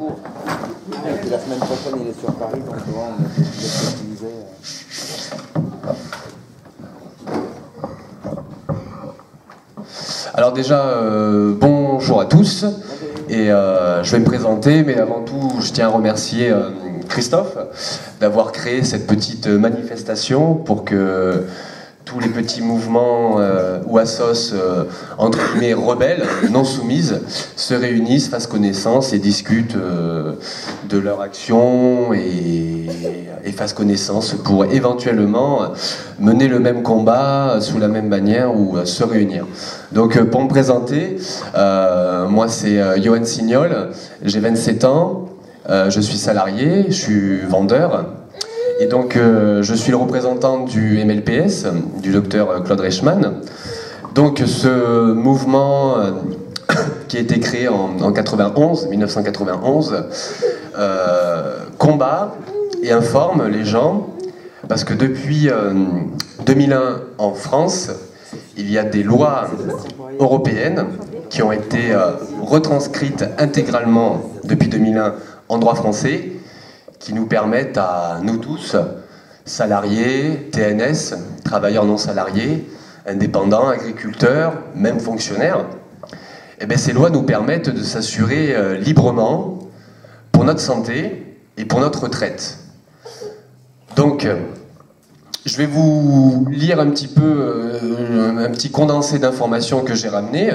cours. Et la semaine prochaine, il est sur Paris, donc on peut l'utiliser. Alors déjà, bonjour à tous. Et je vais me présenter, mais avant tout, je tiens à remercier Christophe d'avoir créé cette petite manifestation pour que tous les petits mouvements ou assos entre guillemets rebelles, non soumises, se réunissent, fassent connaissance et discutent de leur action et fassent connaissance pour éventuellement mener le même combat sous la même bannière ou se réunir. Donc pour me présenter, moi c'est Johan Signol, j'ai 27 ans, je suis salarié, je suis vendeur. Et donc, je suis le représentant du MLPS, du docteur Claude Reichmann. Donc, ce mouvement qui a été créé en 1991, combat et informe les gens, parce que depuis 2001 en France, il y a des lois européennes qui ont été retranscrites intégralement depuis 2001 en droit français, qui nous permettent à nous tous, salariés, TNS, travailleurs non salariés, indépendants, agriculteurs, même fonctionnaires, eh bien, ces lois nous permettent de s'assurer librement pour notre santé et pour notre retraite. Donc, je vais vous lire un petit peu, un petit condensé d'informations que j'ai ramené.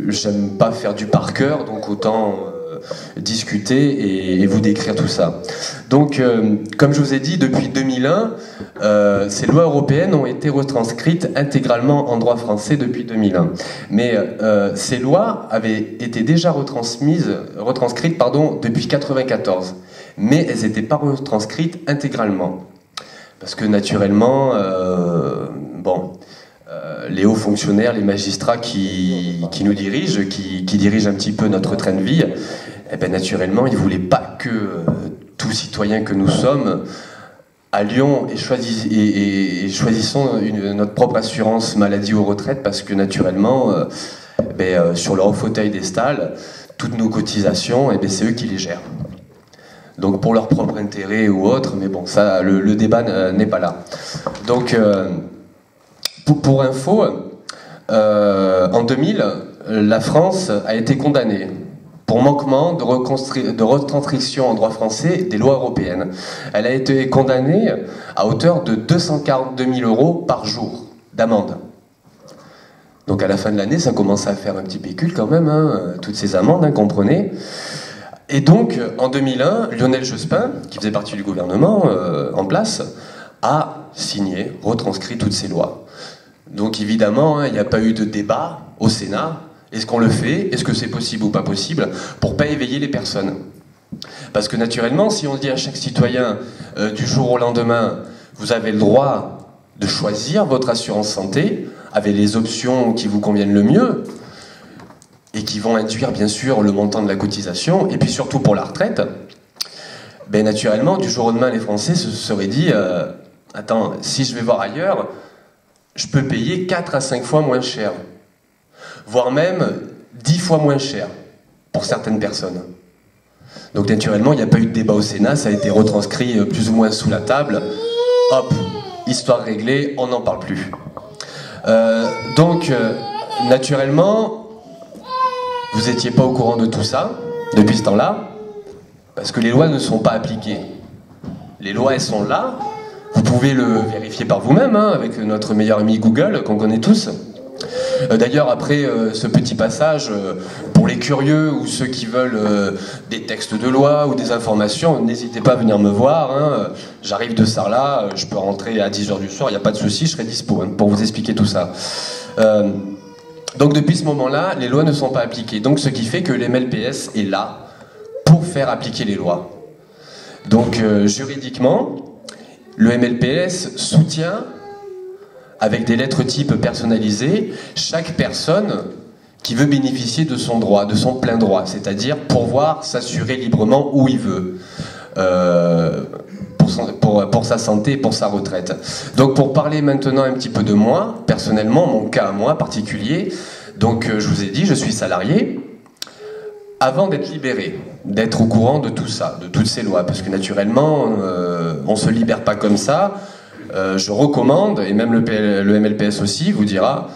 J'aime pas faire du par cœur, donc autant discuter et vous décrire tout ça. Donc, comme je vous ai dit, depuis 2001, ces lois européennes ont été retranscrites intégralement en droit français depuis 2001. Mais ces lois avaient été déjà retranscrites depuis 1994. Mais elles n'étaient pas retranscrites intégralement. Parce que naturellement, les hauts fonctionnaires, les magistrats qui nous dirigent, qui dirigent un petit peu notre train de vie, eh bien, naturellement, ils ne voulaient pas que tout citoyen que nous sommes allions et choisissons notre propre assurance maladie ou retraite, parce que naturellement, sur leur fauteuil des stalles, toutes nos cotisations, c'est eux qui les gèrent. Donc pour leur propre intérêt ou autre, mais bon, ça, le débat n'est pas là. Donc, pour info, en 2000, la France a été condamnée pour manquement de retranscription en droit français des lois européennes. Elle a été condamnée à hauteur de 242 000 € par jour d'amende. Donc à la fin de l'année, ça commence à faire un petit pécule quand même, toutes ces amendes, comprenez. Et donc, en 2001, Lionel Jospin, qui faisait partie du gouvernement en place, a signé, retranscrit toutes ces lois. Donc évidemment, il n'y a pas eu de débat au Sénat. Est-ce qu'on le fait? Est-ce que c'est possible ou pas possible? Pour ne pas éveiller les personnes. Parce que naturellement, si on dit à chaque citoyen, du jour au lendemain, vous avez le droit de choisir votre assurance santé, avec les options qui vous conviennent le mieux, et qui vont induire bien sûr le montant de la cotisation, et puis surtout pour la retraite, ben naturellement, du jour au lendemain, les Français se seraient dit attends, si je vais voir ailleurs, je peux payer 4 à 5 fois moins cher, voire même 10 fois moins cher pour certaines personnes. Donc naturellement, il n'y a pas eu de débat au Sénat, ça a été retranscrit plus ou moins sous la table. Hop, histoire réglée, on n'en parle plus. Naturellement, vous n'étiez pas au courant de tout ça, depuis ce temps-là, parce que les lois ne sont pas appliquées. Les lois, elles sont là, vous pouvez le vérifier par vous-même, avec notre meilleur ami Google, qu'on connaît tous. D'ailleurs, après ce petit passage, pour les curieux ou ceux qui veulent des textes de loi ou des informations, n'hésitez pas à venir me voir. J'arrive de Sarlat, je peux rentrer à 10h du soir, il n'y a pas de souci, je serai dispo pour vous expliquer tout ça. Donc depuis ce moment-là, les lois ne sont pas appliquées. Donc ce qui fait que l'MLPS est là pour faire appliquer les lois. Donc juridiquement, le MLPS soutient, avec des lettres types personnalisées, chaque personne qui veut bénéficier de son droit, de son plein droit, c'est-à-dire pouvoir s'assurer librement où il veut, pour sa santé et pour sa retraite. Donc pour parler maintenant un petit peu de moi, personnellement, mon cas à moi particulier, donc je vous ai dit, je suis salarié. avant d'être libéré, d'être au courant de tout ça, de toutes ces lois, parce que naturellement, on ne se libère pas comme ça, je recommande, et même le MLPS aussi vous dira,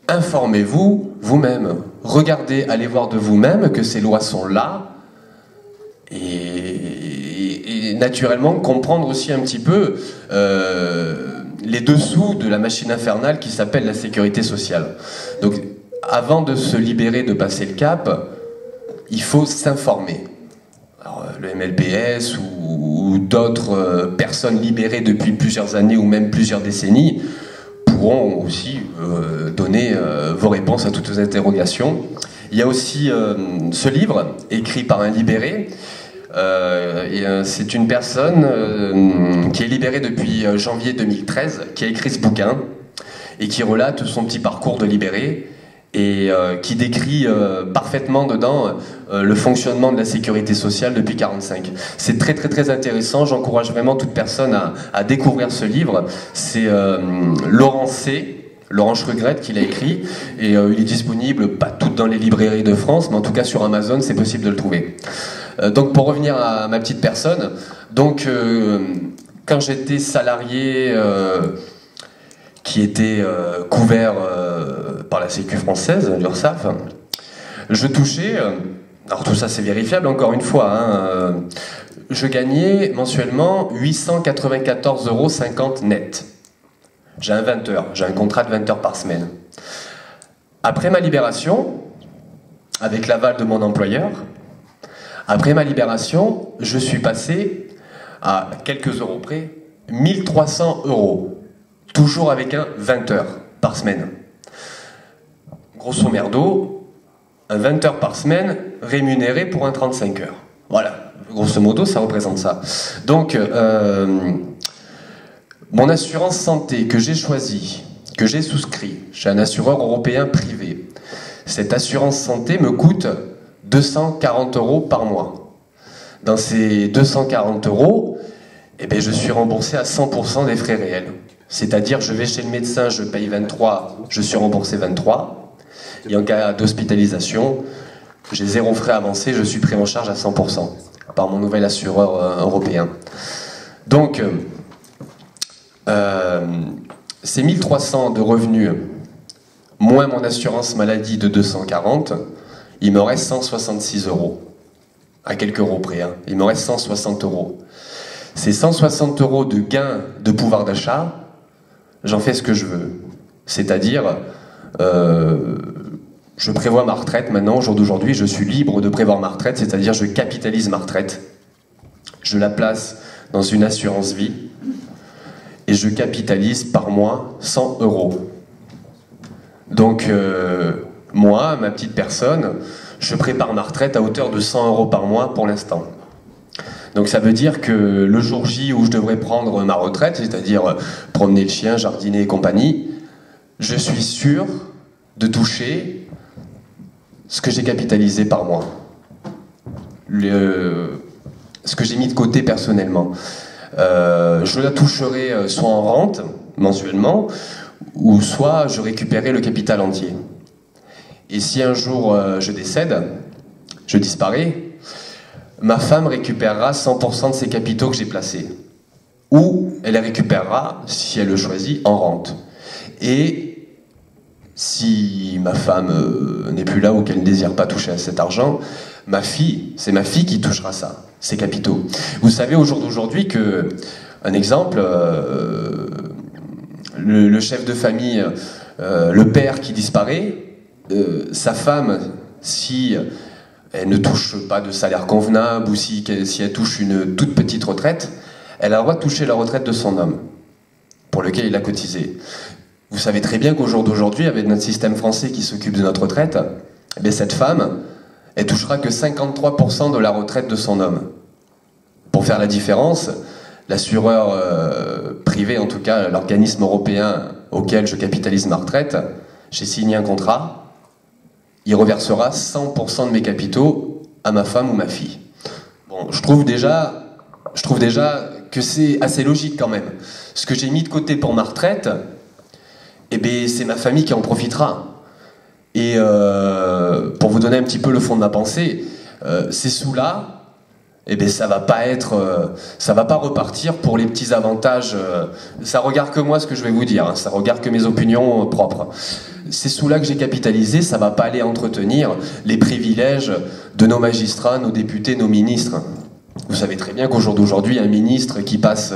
informez-vous vous-même, regardez, allez voir de vous-même que ces lois sont là, et naturellement comprendre aussi un petit peu les dessous de la machine infernale qui s'appelle la sécurité sociale. Donc avant de se libérer, de passer le cap, il faut s'informer. Le MLPS ou d'autres personnes libérées depuis plusieurs années ou même plusieurs décennies pourront aussi donner vos réponses à toutes vos interrogations. Il y a aussi ce livre écrit par un libéré. C'est une personne qui est libérée depuis janvier 2013, qui a écrit ce bouquin et qui relate son petit parcours de libéré et qui décrit parfaitement dedans le fonctionnement de la sécurité sociale depuis 1945. C'est très très très intéressant, j'encourage vraiment toute personne à découvrir ce livre. C'est Laurent Schregrett qui l'a écrit et il est disponible pas tout dans les librairies de France, mais en tout cas sur Amazon c'est possible de le trouver. Donc pour revenir à ma petite personne, donc quand j'étais salarié qui était couvert par la Sécu française, l'URSSAF, je touchais, alors tout ça c'est vérifiable encore une fois, hein, je gagnais mensuellement 894,50 € net. J'ai un 20 heures, j'ai un contrat de 20 heures par semaine. Après ma libération, avec l'aval de mon employeur, après ma libération, je suis passé à quelques euros près, 1300 €, toujours avec un 20 heures par semaine. Grosso merdo, un 20 heures par semaine rémunéré pour un 35 heures. Voilà, grosso modo, ça représente ça. Donc, mon assurance santé que j'ai choisie, que j'ai souscrit chez un assureur européen privé, cette assurance santé me coûte 240 € par mois. Dans ces 240 €, eh bien, je suis remboursé à 100% des frais réels. C'est-à-dire, je vais chez le médecin, je paye 23, je suis remboursé 23. Et en cas d'hospitalisation, j'ai 0 frais avancés, je suis pris en charge à 100% par mon nouvel assureur européen. Donc, ces 1300 de revenus, moins mon assurance maladie de 240, il me reste 166 €. À quelques euros près, hein. Il me reste 160 €. Ces 160 € de gain de pouvoir d'achat, j'en fais ce que je veux. C'est-à-dire, je prévois ma retraite maintenant, au jour d'aujourd'hui, je suis libre de prévoir ma retraite, c'est-à-dire je capitalise ma retraite. Je la place dans une assurance vie et je capitalise par mois 100 €. Donc, moi, ma petite personne, je prépare ma retraite à hauteur de 100 € par mois pour l'instant. Donc ça veut dire que le jour J où je devrais prendre ma retraite, c'est-à-dire promener le chien, jardiner et compagnie, je suis sûr de toucher ce que j'ai capitalisé par mois. Ce que j'ai mis de côté personnellement. Je la toucherai soit en rente, mensuellement, ou soit je récupérerai le capital entier. Et si un jour je décède, je disparais, ma femme récupérera 100% de ses capitaux que j'ai placés. Ou elle les récupérera, si elle le choisit, en rente. Et si ma femme n'est plus là ou qu'elle ne désire pas toucher à cet argent, c'est ma fille qui touchera ça, ces capitaux. Vous savez au jour d'aujourd'hui que, un exemple, le chef de famille, le père qui disparaît, sa femme, si elle ne touche pas de salaire convenable ou si elle touche une toute petite retraite, elle a le droit de toucher la retraite de son homme, pour lequel il a cotisé. Vous savez très bien qu'au jour d'aujourd'hui, avec notre système français qui s'occupe de notre retraite, eh bien cette femme, elle touchera que 53% de la retraite de son homme. Pour faire la différence, l'assureur privé, en tout cas l'organisme européen auquel je capitalise ma retraite, j'ai signé un contrat, il reversera 100% de mes capitaux à ma femme ou ma fille. Bon, je trouve déjà que c'est assez logique quand même. Ce que j'ai mis de côté pour ma retraite, eh bien, c'est ma famille qui en profitera. Et pour vous donner un petit peu le fond de ma pensée, ces sous-là, eh bien, ça va pas repartir pour les petits avantages. Ça regarde que moi ce que je vais vous dire, hein, ça regarde que mes opinions propres. Ces sous-là que j'ai capitalisés, ça va pas aller entretenir les privilèges de nos magistrats, nos députés, nos ministres. Vous savez très bien qu'au jour d'aujourd'hui, un ministre qui passe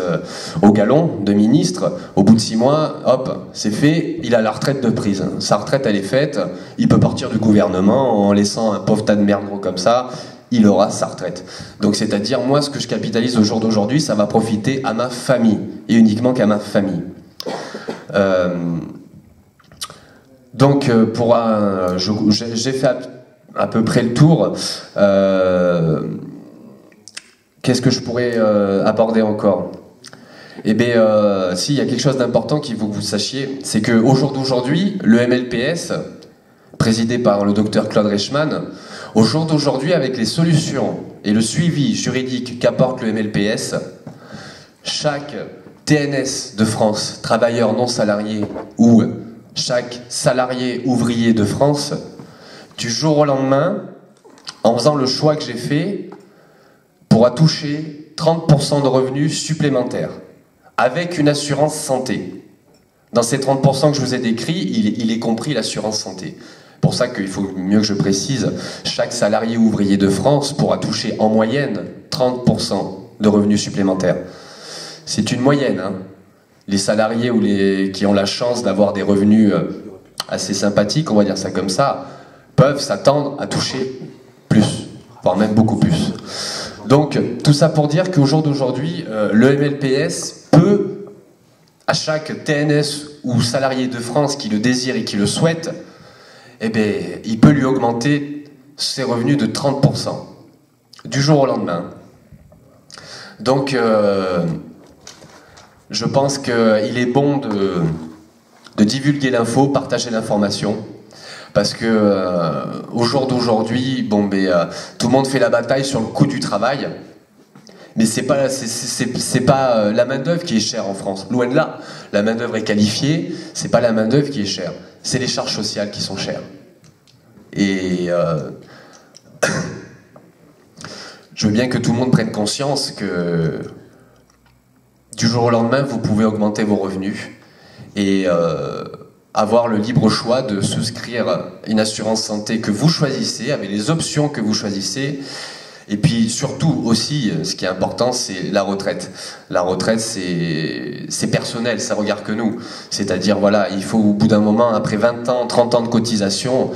au galon de ministre, au bout de 6 mois, hop, c'est fait, il a la retraite de prise. Sa retraite, elle est faite, il peut partir du gouvernement en laissant un pauvre tas de merde gros comme ça, il aura sa retraite. Donc c'est-à-dire, moi, ce que je capitalise au jour d'aujourd'hui, ça va profiter à ma famille, et uniquement qu'à ma famille. Donc, j'ai fait à peu près le tour. Qu'est-ce que je pourrais aborder encore? Eh bien, si, il y a quelque chose d'important qu'il faut que vous sachiez, c'est qu'au jour d'aujourd'hui, le MLPS, présidé par le docteur Claude Reichmann, au jour d'aujourd'hui, avec les solutions et le suivi juridique qu'apporte le MLPS, chaque TNS de France, travailleur non salarié, ou chaque salarié ouvrier de France, du jour au lendemain, en faisant le choix que j'ai fait, pourra toucher 30% de revenus supplémentaires, avec une assurance santé. Dans ces 30% que je vous ai décrits, il est compris l'assurance santé. Pour ça qu'il faut mieux que je précise, chaque salarié ouvrier de France pourra toucher en moyenne 30% de revenus supplémentaires. C'est une moyenne, hein. Les salariés qui ont la chance d'avoir des revenus assez sympathiques, on va dire ça comme ça, peuvent s'attendre à toucher plus, voire même beaucoup plus. Donc, tout ça pour dire qu'au jour d'aujourd'hui, le MLPS peut, à chaque TNS ou salarié de France qui le désire et qui le souhaite, eh bien, il peut lui augmenter ses revenus de 30%, du jour au lendemain. Donc, je pense qu'il est bon de divulguer l'info, partager l'information, parce que au jour d'aujourd'hui, bon, tout le monde fait la bataille sur le coût du travail, mais c'est pas la main d'œuvre qui est chère en France. Loin de là, la main d'œuvre est qualifiée, c'est pas la main d'œuvre qui est chère, c'est les charges sociales qui sont chères. Et je veux bien que tout le monde prenne conscience que du jour au lendemain, vous pouvez augmenter vos revenus et avoir le libre choix de souscrire une assurance santé que vous choisissez, avec les options que vous choisissez. Et puis surtout aussi, ce qui est important, c'est la retraite. La retraite, c'est personnel, ça regarde que nous. C'est-à-dire, voilà, il faut au bout d'un moment, après 20 ans, 30 ans de cotisation,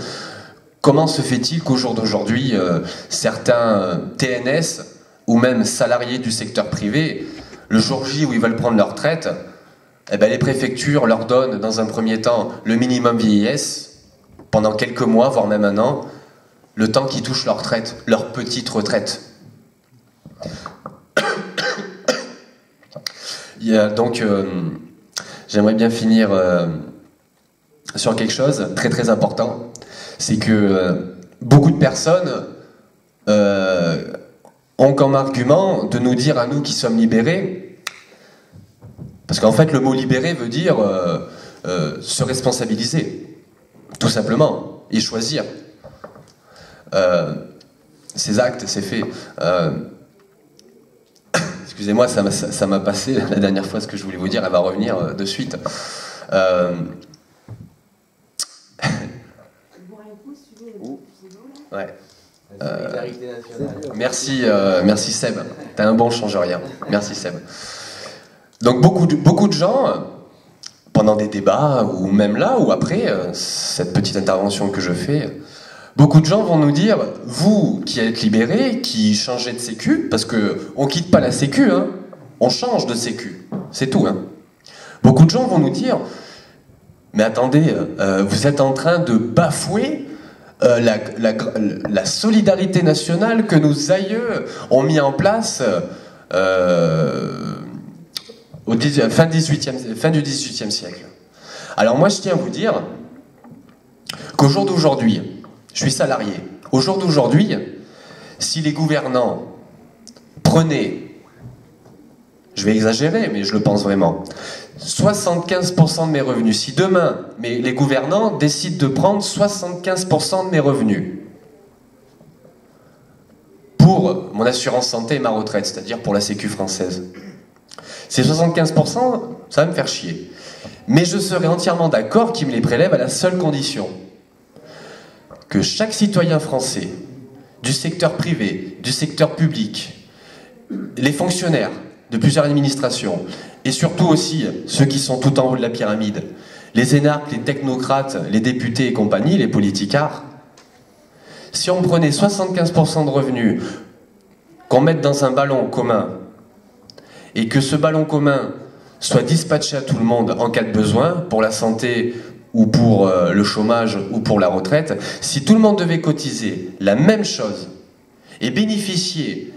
comment se fait-il qu'au jour d'aujourd'hui, certains TNS ou même salariés du secteur privé, le jour J où ils veulent prendre leur retraite, eh ben les préfectures leur donnent dans un premier temps le minimum vieillesse, pendant quelques mois, voire même un an, le temps qu'ils touchent leur retraite, leur petite retraite. Donc, j'aimerais bien finir sur quelque chose très très important, c'est que beaucoup de personnes ont comme argument de nous dire à nous qui sommes libérés, parce qu'en fait le mot libéré veut dire se responsabiliser, tout simplement, et choisir ses actes, ses faits. Excusez-moi, ça m'a passé la dernière fois ce que je voulais vous dire, elle va revenir de suite. Ouais. Merci Seb, t'as un bon change-rien. Merci Seb. Donc beaucoup de gens, pendant des débats, ou même là, ou après cette petite intervention que je fais, beaucoup de gens vont nous dire, vous qui êtes libérés, qui changez de sécu, parce qu'on ne quitte pas la sécu, hein, on change de sécu, c'est tout. Hein. Beaucoup de gens vont nous dire, mais attendez, vous êtes en train de bafouer la solidarité nationale que nos aïeux ont mis en place fin du XVIIIe siècle. Alors moi je tiens à vous dire qu'au jour d'aujourd'hui, je suis salarié, au jour d'aujourd'hui, si les gouvernants prenaient, je vais exagérer mais je le pense vraiment, 75% de mes revenus, si demain les gouvernants décident de prendre 75% de mes revenus, pour mon assurance santé et ma retraite, c'est-à-dire pour la Sécu française. Ces 75%, ça va me faire chier. Mais je serais entièrement d'accord qu'ils me les prélèvent à la seule condition que chaque citoyen français, du secteur privé, du secteur public, les fonctionnaires de plusieurs administrations, et surtout aussi ceux qui sont tout en haut de la pyramide, les énarques, les technocrates, les députés et compagnie, les politicards, si on prenait 75% de revenus, qu'on mette dans un ballon commun, et que ce ballon commun soit dispatché à tout le monde en cas de besoin, pour la santé ou pour le chômage ou pour la retraite, si tout le monde devait cotiser la même chose et bénéficier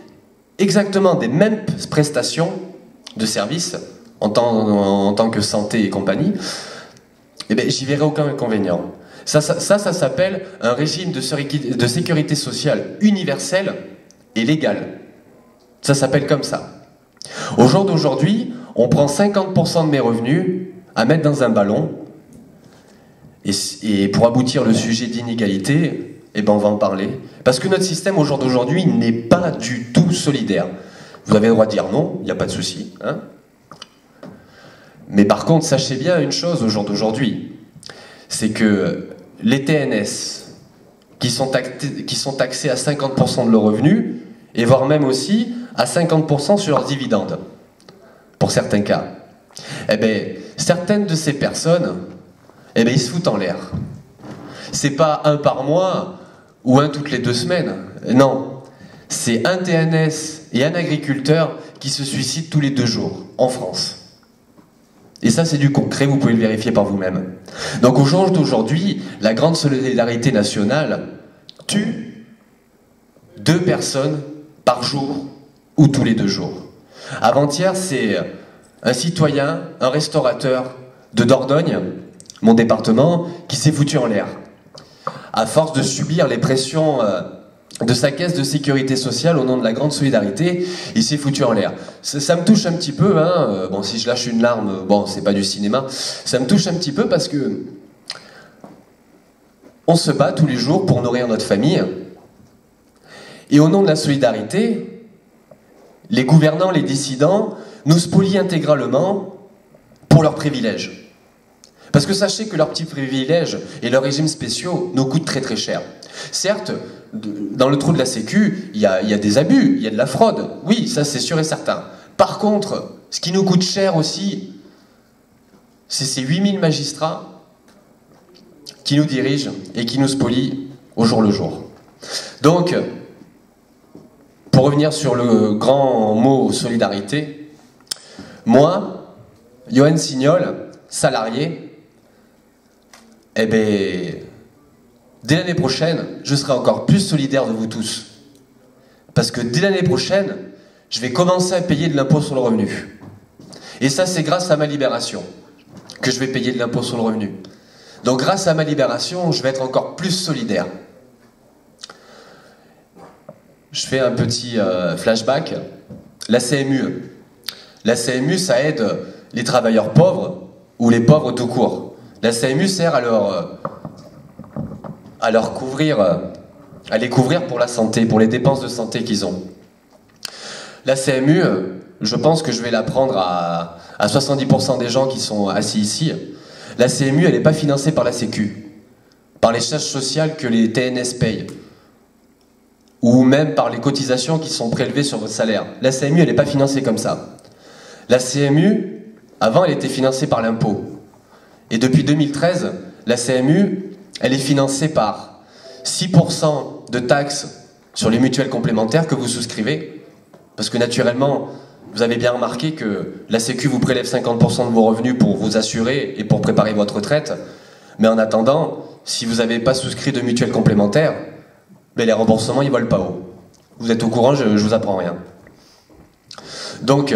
exactement des mêmes prestations de services en tant que santé et compagnie, eh bien, j'y verrais aucun inconvénient. Ça s'appelle un régime de sécurité sociale universel et légal. Ça s'appelle comme ça. Au jour d'aujourd'hui, on prend 50% de mes revenus à mettre dans un ballon. Et pour aboutir le sujet d'inégalité, eh ben on va en parler. Parce que notre système, au jour d'aujourd'hui, n'est pas du tout solidaire. Vous avez le droit de dire non, il n'y a pas de souci. Hein. Mais par contre, sachez bien une chose au jour d'aujourd'hui, c'est que les TNS, qui sont taxés à 50% de leurs revenus, et voire même aussi à 50% sur leurs dividendes, pour certains cas, eh bien, certaines de ces personnes, eh bien, ils se foutent en l'air. C'est pas un par mois ou un toutes les 2 semaines. Non, c'est un TNS et un agriculteur qui se suicident tous les 2 jours en France. Et ça, c'est du concret, vous pouvez le vérifier par vous-même. Donc au jour d'aujourd'hui, la grande solidarité nationale tue 2 personnes par jour ou tous les 2 jours. Avant-hier, c'est un citoyen, un restaurateur de Dordogne, mon département, qui s'est foutu en l'air. À force de subir les pressions de sa caisse de sécurité sociale au nom de la grande solidarité, il s'est foutu en l'air. Ça me touche un petit peu, hein. Bon, si je lâche une larme, bon, c'est pas du cinéma, ça me touche un petit peu parce que on se bat tous les jours pour nourrir notre famille, et au nom de la solidarité, les gouvernants, les dissidents, nous spolient intégralement pour leurs privilèges. Parce que sachez que leurs petits privilèges et leurs régimes spéciaux nous coûtent très très cher. Certes, dans le trou de la Sécu, il y a des abus, il y a de la fraude. Oui, ça c'est sûr et certain. Par contre, ce qui nous coûte cher aussi, c'est ces 8000 magistrats qui nous dirigent et qui nous spolient au jour le jour. Donc, pour revenir sur le grand mot solidarité, moi, Johan Signol, salarié, eh bien, dès l'année prochaine, je serai encore plus solidaire de vous tous. Parce que dès l'année prochaine, je vais commencer à payer de l'impôt sur le revenu. Et ça, c'est grâce à ma libération que je vais payer de l'impôt sur le revenu. Donc grâce à ma libération, je vais être encore plus solidaire. Je fais un petit flashback. La CMU. La CMU, ça aide les travailleurs pauvres ou les pauvres tout court. La CMU sert à les couvrir pour la santé, pour les dépenses de santé qu'ils ont. La CMU, je pense que je vais la prendre à 70% des gens qui sont assis ici. La CMU, elle n'est pas financée par la Sécu, par les charges sociales que les TNS payent, ou même par les cotisations qui sont prélevées sur votre salaire. La CMU, elle n'est pas financée comme ça. La CMU, avant, elle était financée par l'impôt. Et depuis 2013, la CMU, elle est financée par 6% de taxes sur les mutuelles complémentaires que vous souscrivez. Parce que naturellement, vous avez bien remarqué que la Sécu vous prélève 50% de vos revenus pour vous assurer et pour préparer votre retraite. Mais en attendant, si vous n'avez pas souscrit de mutuelle complémentaire, ben les remboursements, ils volent pas haut. Vous êtes au courant, je vous apprends rien. Donc,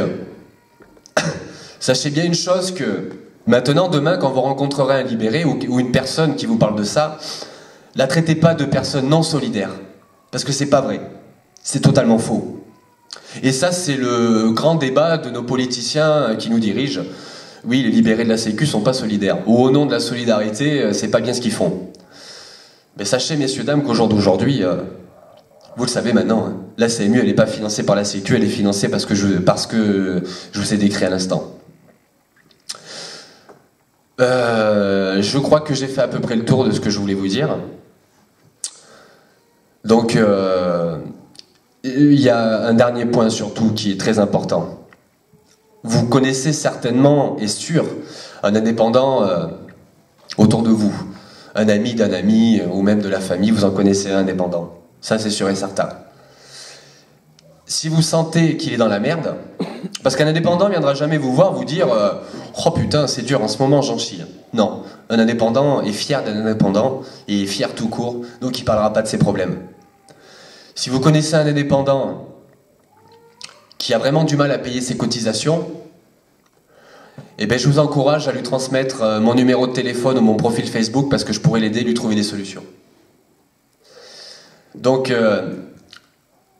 sachez bien une chose que maintenant, demain, quand vous rencontrerez un libéré ou une personne qui vous parle de ça, la traitez pas de personne non solidaire. Parce que c'est pas vrai. C'est totalement faux. Et ça, c'est le grand débat de nos politiciens qui nous dirigent. Oui, les libérés de la Sécu sont pas solidaires. Ou au nom de la solidarité, c'est pas bien ce qu'ils font. Mais sachez, messieurs, dames, qu'au jour d'aujourd'hui, vous le savez maintenant, hein, La CMU, elle n'est pas financée par la Sécu, elle est financée parce que je vous ai décrit à l'instant. Je crois que j'ai fait à peu près le tour de ce que je voulais vous dire. Donc, il y a un dernier point surtout qui est très important. Vous connaissez certainement, et sûr, un indépendant autour de vous. Un ami d'un ami, ou même de la famille, vous en connaissez un indépendant. Ça, c'est sûr et certain. Si vous sentez qu'il est dans la merde, parce qu'un indépendant ne viendra jamais vous voir, vous dire « Oh putain, c'est dur, en ce moment, j'en chie. » Non, un indépendant est fier d'un indépendant, et est fier tout court, donc il ne parlera pas de ses problèmes. Si vous connaissez un indépendant qui a vraiment du mal à payer ses cotisations, eh ben, je vous encourage à lui transmettre mon numéro de téléphone ou mon profil Facebook parce que je pourrais l'aider, lui trouver des solutions. Donc,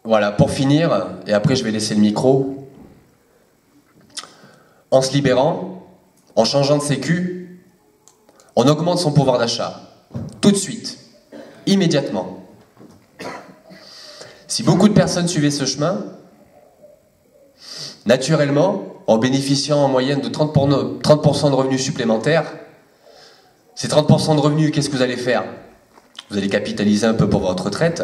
voilà, pour finir, et après je vais laisser le micro, en se libérant, en changeant de sécu, on augmente son pouvoir d'achat. Tout de suite, immédiatement. Si beaucoup de personnes suivaient ce chemin, naturellement, en bénéficiant en moyenne de 30% de revenus supplémentaires, ces 30% de revenus, qu'est-ce que vous allez faire? Vous allez capitaliser un peu pour votre retraite,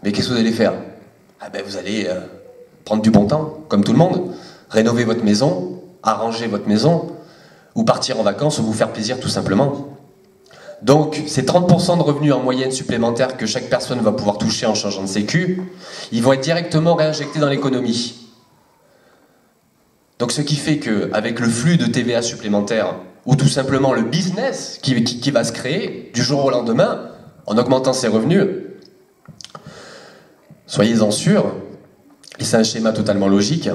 mais qu'est-ce que vous allez faire? Ah ben, vous allez prendre du bon temps, comme tout le monde, rénover votre maison, arranger votre maison, ou partir en vacances, ou vous faire plaisir tout simplement. Donc, ces 30% de revenus en moyenne supplémentaires que chaque personne va pouvoir toucher en changeant de sécu, ils vont être directement réinjectés dans l'économie. Donc ce qui fait qu'avec le flux de TVA supplémentaire, ou tout simplement le business qui va se créer du jour au lendemain, en augmentant ses revenus, soyez-en sûrs, et c'est un schéma totalement logique,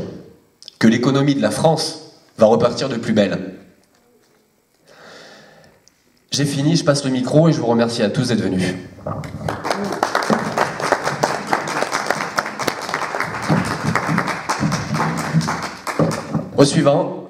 que l'économie de la France va repartir de plus belle. J'ai fini, je passe le micro et je vous remercie à tous d'être venus. Au suivant.